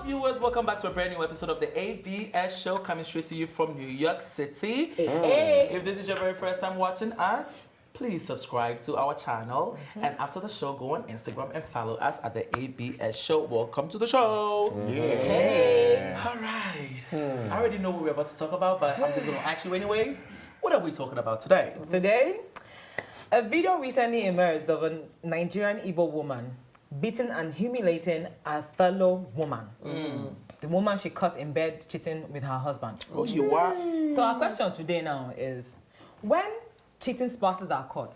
viewers, welcome back to a brand new episode of the ABS show coming straight to you from New York City. Hey. If this is your very first time watching us, please subscribe to our channel. And after the show, go on Instagram and follow us at the ABS show. Welcome to the show. Hey. All right. I already know what we're about to talk about, but I'm just going to ask you anyways. What are we talking about today? Today, a video recently emerged of a Nigerian Igbo woman beating and humiliating a fellow woman. The woman she caught in bed cheating with her husband. Oh, you are? So our question today now is, when cheating spouses are caught,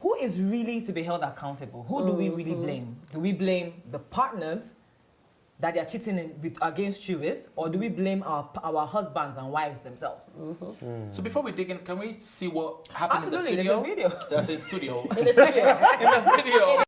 who is really to be held accountable? Who do we really blame? Do we blame the partners that they are cheating against you with, or do we blame our husbands and wives themselves? So before we dig in, can we see what happened Absolutely, in the studio? there's a video. That's in studio. In the studio. In the video.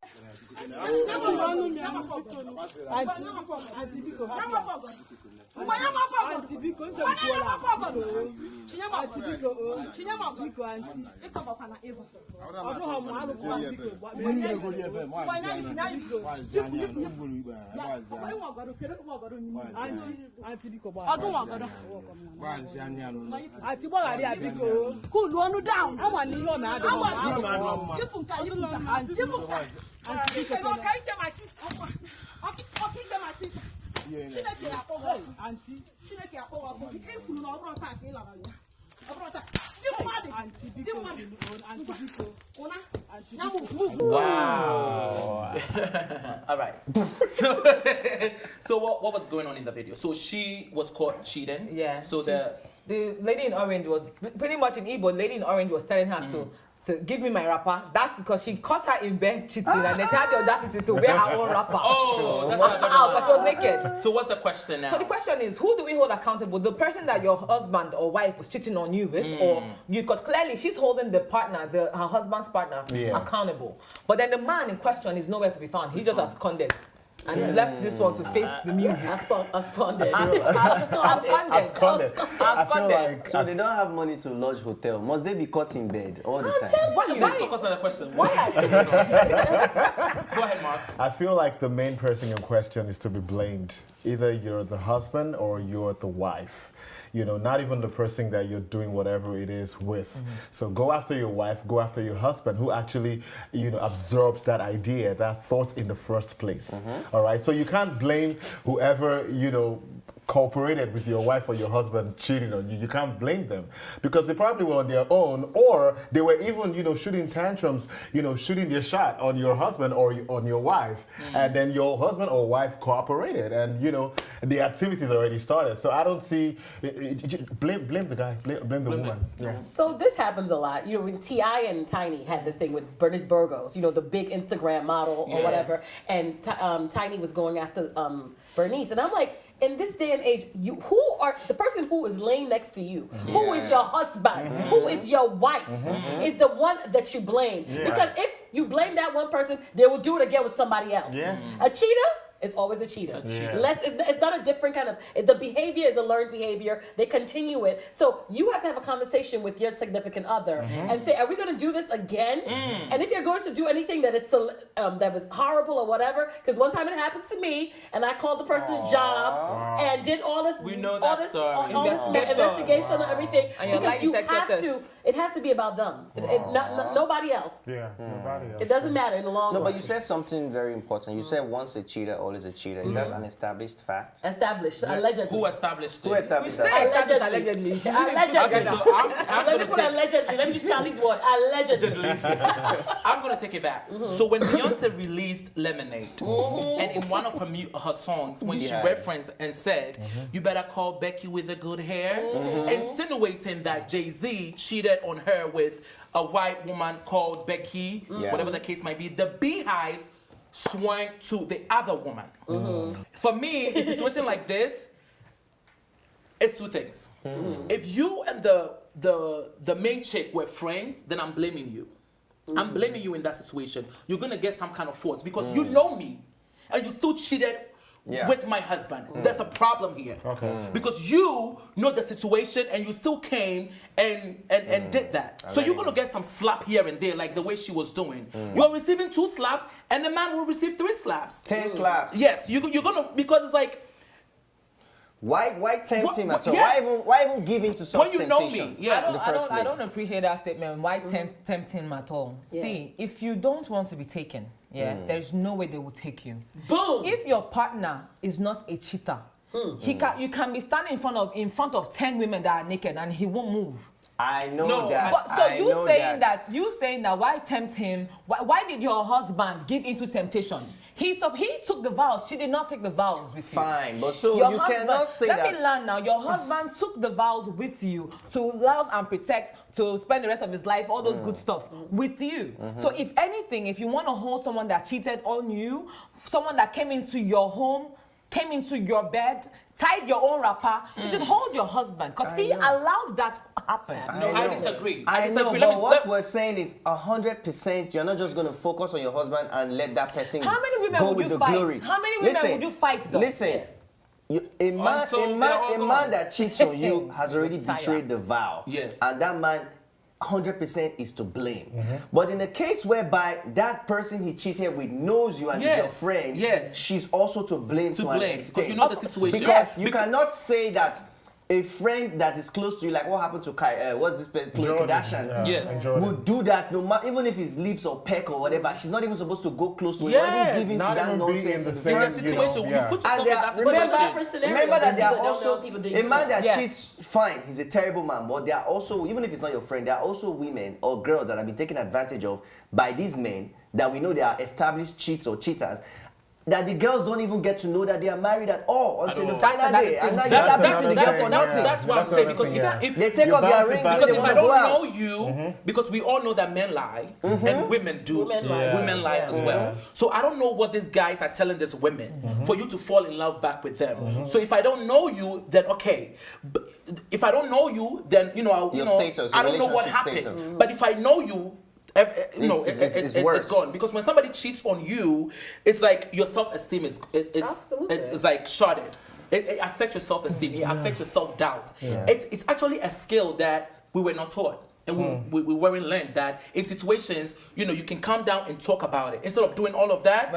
Wow. All right. So what was going on in the video? So she was caught cheating. Yeah. So the lady in orange was pretty much in Igbo. Lady in orange was telling her to give me my wrapper. That's because she caught her in bed cheating, and then she had the audacity to wear her own wrapper. Oh, that's what but she was naked. So what's the question now? So the question is, who do we hold accountable? The person that your husband or wife was cheating on you with, or you? Because clearly she's holding the partner, her husband's partner, accountable. But then the man in question is nowhere to be found. He just absconded. And left this one to face the music. Absconded. Absconded. I feel like so they don't have money to lodge hotel. Must they be caught in bed all the time? Let's focus on the question. Go ahead, Marks. I feel like the main person in question is to be blamed. Either you're the husband or you're the wife. You know, not even the person that you're doing whatever it is with. So go after your wife, go after your husband who actually, you know, absorbs that idea, that thought in the first place. All right. So you can't blame whoever, you know, cooperated with your wife or your husband cheating on you. You can't blame them because they probably were on their own, or they were even, you know, shooting tantrums, you know, shooting their shot on your husband or on your wife, and then your husband or wife cooperated, and you know the activities already started. So I don't see blame the guy, blame the woman. Yeah. So this happens a lot. You know, when T.I. and Tiny had this thing with Bernice Burgos, you know, the big Instagram model or whatever, and Tiny was going after Bernice, and I'm like, in this day and age, who are the person who is laying next to you? Who is your husband? Who is your wife? Is the one that you blame. Because if you blame that one person, they will do it again with somebody else. A cheater is always a cheater. It's not a different kind of, the behavior is a learned behavior. They continue it. So you have to have a conversation with your significant other and say, are we going to do this again? And if you're going to do anything that is that was horrible or whatever, because one time it happened to me, and I called the person's job and did all this, we know that story. all this investigation and everything, And because you have to. It has to be about them. Nobody else. Yeah, nobody else. It doesn't matter in the long run. No, but you said something very important. You said once a cheater, always a cheater. Is that an established fact? Established, allegedly. Who established Who it? established Say that? allegedly. Okay, Allegedly. so I'm Let me gonna put take, allegedly. Let me use Charlie's word. Allegedly. I'm gonna take it back. So when Beyonce released Lemonade, and in one of her songs, when she referenced and said, "You better call Becky with the good hair," insinuating that Jay-Z cheated on her with a white woman called Becky, whatever the case might be, the beehives swung to the other woman. For me, in a situation like this, it's two things. If you and the main chick were friends, then I'm blaming you. I'm blaming you in that situation. You're gonna get some kind of fault because you know me, and you still cheated with my husband. There's a problem here. Because you know the situation and you still came and did that. So you're gonna get some slap here and there, like the way she was doing. You're receiving 2 slaps and the man will receive 3 slaps. 10 slaps. Yes, you're gonna, because it's like, Why tempt him at all? Yes. Why even give in to such When you know temptation? me, yeah. in the first I place? don't appreciate that statement. Why tempt him at all? Yeah. See, if you don't want to be taken, there's no way they will take you. Boom. If your partner is not a cheater, you can be standing in front of 10 women that are naked and he won't move. I know No, that. But so I know you saying that why tempt him? Why did your husband give into temptation? He took the vows. She did not take the vows with you. Fine, but so Your you husband, cannot say let that. me learn now. Your husband took the vows with you to love and protect, to spend the rest of his life, all those good stuff with you. So if anything, if you want to hold someone that cheated on you, someone that came into your home, came into your bed, tied your own wrapper, you should hold your husband because he allowed that to happen. No, I disagree. I know, disagree. but what we're saying is 100%. You're not just going to focus on your husband and let that person How many women go would with you the fight? glory. How many women would you fight though? Listen, a man that cheats on you has already betrayed the vow. Yes. And that man 100% is to blame. But in the case whereby that person he cheated with knows you and is your friend, she's also to blame to an extent. Because you know the situation. Because you cannot say that a friend that is close to you, like what happened to Kai, what's this place, Khloe Kardashian, would do that no matter, even if it's lips or peck or whatever. She's not even supposed to go close to him. Or even give in to that nonsense. In the situation, you put yourself in that situation. Remember that there are also a man that cheats. Fine, he's a terrible man, but there are also, even if it's not your friend, there are also women or girls that have been taken advantage of by these men that we know they are established cheats or cheaters. That the girls don't even get to know that they are married at all until the final day. And now you start beating the girl for nothing. That's what I'm saying. Because if they take off their rings, because they if want I to go don't out. know you, because we all know that men lie and women do. Women lie as well. So I don't know what these guys are telling these women for you to fall in love back with them. So if I don't know you, then okay. If I don't know you, then I don't know what happened. But if I know you, it's gone. Because when somebody cheats on you, it's like your self-esteem it's like shorted. It affects your self-esteem. It affects your self-doubt. It's actually a skill that we were not taught. And we weren't learned that in situations, you can calm down and talk about it. Instead of doing all of that,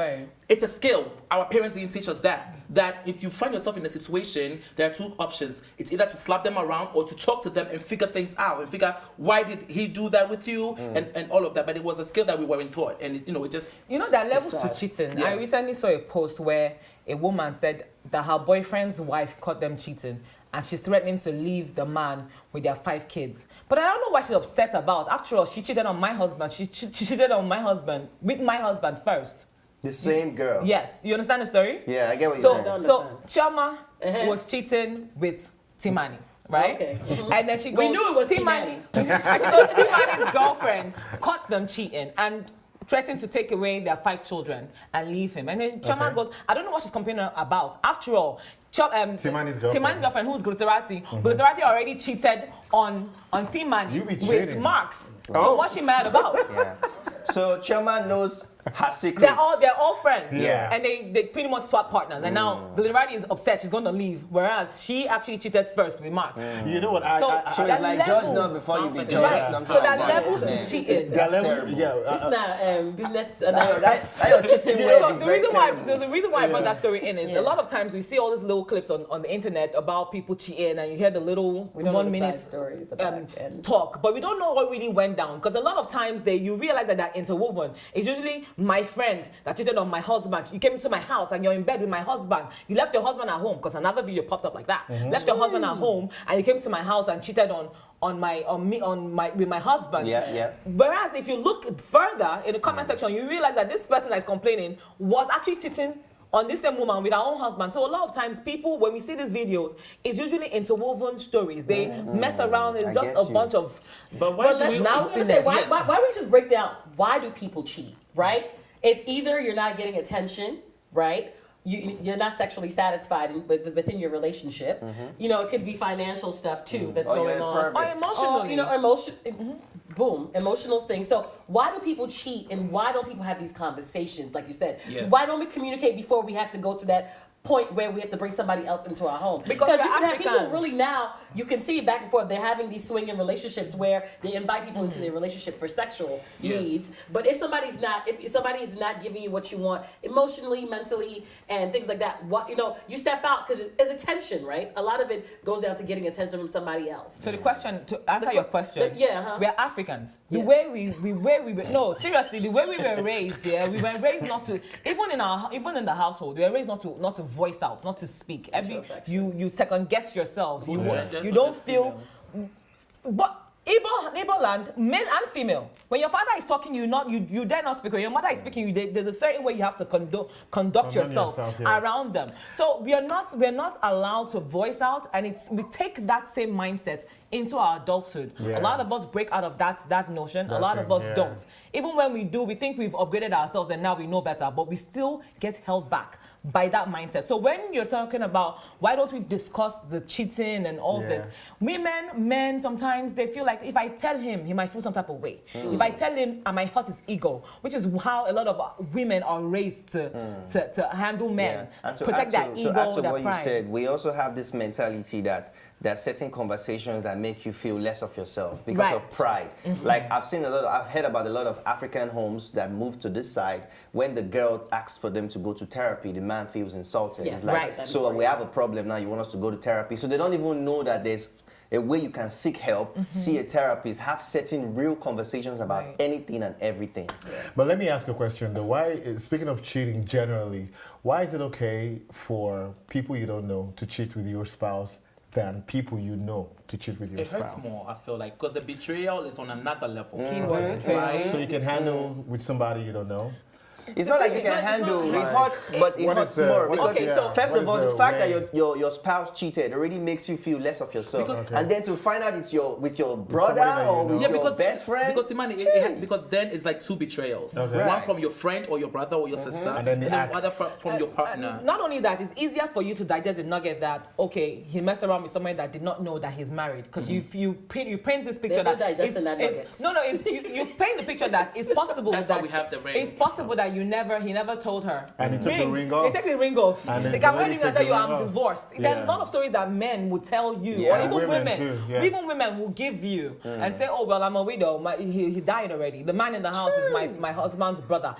it's a skill. Our parents didn't teach us that if you find yourself in a situation, there are two options. It's either to slap them around or to talk to them and figure things out and figure out why did he do that with you and all of that. But it was a skill that we weren't taught. And, it just... there are levels to cheating. I recently saw a post where a woman said that her boyfriend's wife caught them cheating. And she's threatening to leave the man with their 5 kids. But I don't know what she's upset about. After all, she cheated on my husband. She cheated on my husband, with my husband first. The same girl. Yes. You understand the story? Yeah, I get what you're saying. So Chioma was cheating with Timani, right? Okay. And then she goes... We knew it was Timani. Timani's girlfriend caught them cheating and threatened to take away their 5 children and leave him. And then Chioma goes, I don't know what she's complaining about. After all, Timani's girlfriend, who's Glitterati, Glitterati already cheated on Timani with Marks. So what's she mad about? So Chioma knows her secrets. They're all friends. Yeah. And they pretty much swap partners. And now Glitterati is upset. She's going to leave. Whereas she actually cheated first with Marks. You know what? So it's like judge not before you be judged. Right. So there are levels to cheating. That's terrible. It's not business. That your cheating way is very terrible. So the reason why I brought that story in is a lot of times we see all these little clips on the internet about people cheating and you hear the little 1 minute story, talk, but we don't know what really went down because a lot of times you realize that they're interwoven. It's usually my friend that cheated on my husband. You came into my house and you're in bed with my husband. You left your husband at home because another video popped up like that. Left your husband at home and you came to my house and cheated with my husband. Whereas if you look further in the comment section, you realize that this person that is complaining was actually cheating on this same woman with her own husband. So a lot of times people, when we see these videos, it's usually interwoven stories. They mess around. It's just a bunch of... But why do we... Now, why don't we just break down, why do people cheat, right? It's either you're not getting attention, right? You're not sexually satisfied within your relationship. It could be financial stuff too that's going on. Or emotional. Emotional things. So why do people cheat and why don't people have these conversations? Like you said, why don't we communicate before we have to go to that point where we have to bring somebody else into our home. Because you can have Africans. people really now, you can see it back and forth, they're having these swinging relationships where they invite people into their relationship for sexual needs. But if somebody is not giving you what you want emotionally, mentally, and things like that, you step out because there's a tension, right? A lot of it goes down to getting attention from somebody else. So the question, to answer your question, we're Africans. The way we no, seriously, the way we were raised there, we were raised not to, even in the household, we were raised not to voice out, not to speak. You second guess yourself. You don't feel. But Igbo land, male and female. When your father is talking, you dare not speak. When your mother is speaking, there's a certain way you have to conduct yourself around them. So we're not allowed to voice out, and we take that same mindset into our adulthood. A lot of us break out of that notion. A lot of us don't. Even when we do, we think we've upgraded ourselves and now we know better, but we still get held back by that mindset. So when you're talking about why don't we discuss the cheating and all this, men, sometimes they feel like if I tell him, he might feel some type of way. If I tell him, I might hurt his ego, which is how a lot of women are raised to handle men, to protect their ego, to add to their what pride. you said, we also have this mentality that there are certain conversations that make you feel less of yourself because of pride. Like I've heard about a lot of African homes that move to this side. When the girl asks for them to go to therapy, the man feels insulted. Yes, it's like, so we have a problem now, you want us to go to therapy. So they don't even know that there's a way you can seek help, see a therapist, have certain real conversations about anything and everything. But let me ask a question though. Why, speaking of cheating generally, why is it okay for people you don't know to cheat with your spouse than people you know to cheat with your spouse? It hurts more, I feel like, because the betrayal is on another level. Right? So you can handle with somebody you don't know? It's not like you can handle it hurts, but it hurts more because first of all, the fact that your spouse cheated already makes you feel less of yourself, and then to find out it's with your brother or with your best friend. Because then it's like two betrayals: one from your friend or your brother or your sister, and then the other from your partner. Not only that, it's easier for you to digest the nugget that he messed around with someone that did not know that he's married, because you paint this picture that you paint the picture that it's possible That's why we have the ring. It's possible that he never told her. And he took the ring off. They take the ring off. They can wear ring and tell you I'm divorced. There are a lot of stories that men will tell you, or even women. Even women will give you and say, oh well, I'm a widow. He died already. The man in the house is my husband's brother.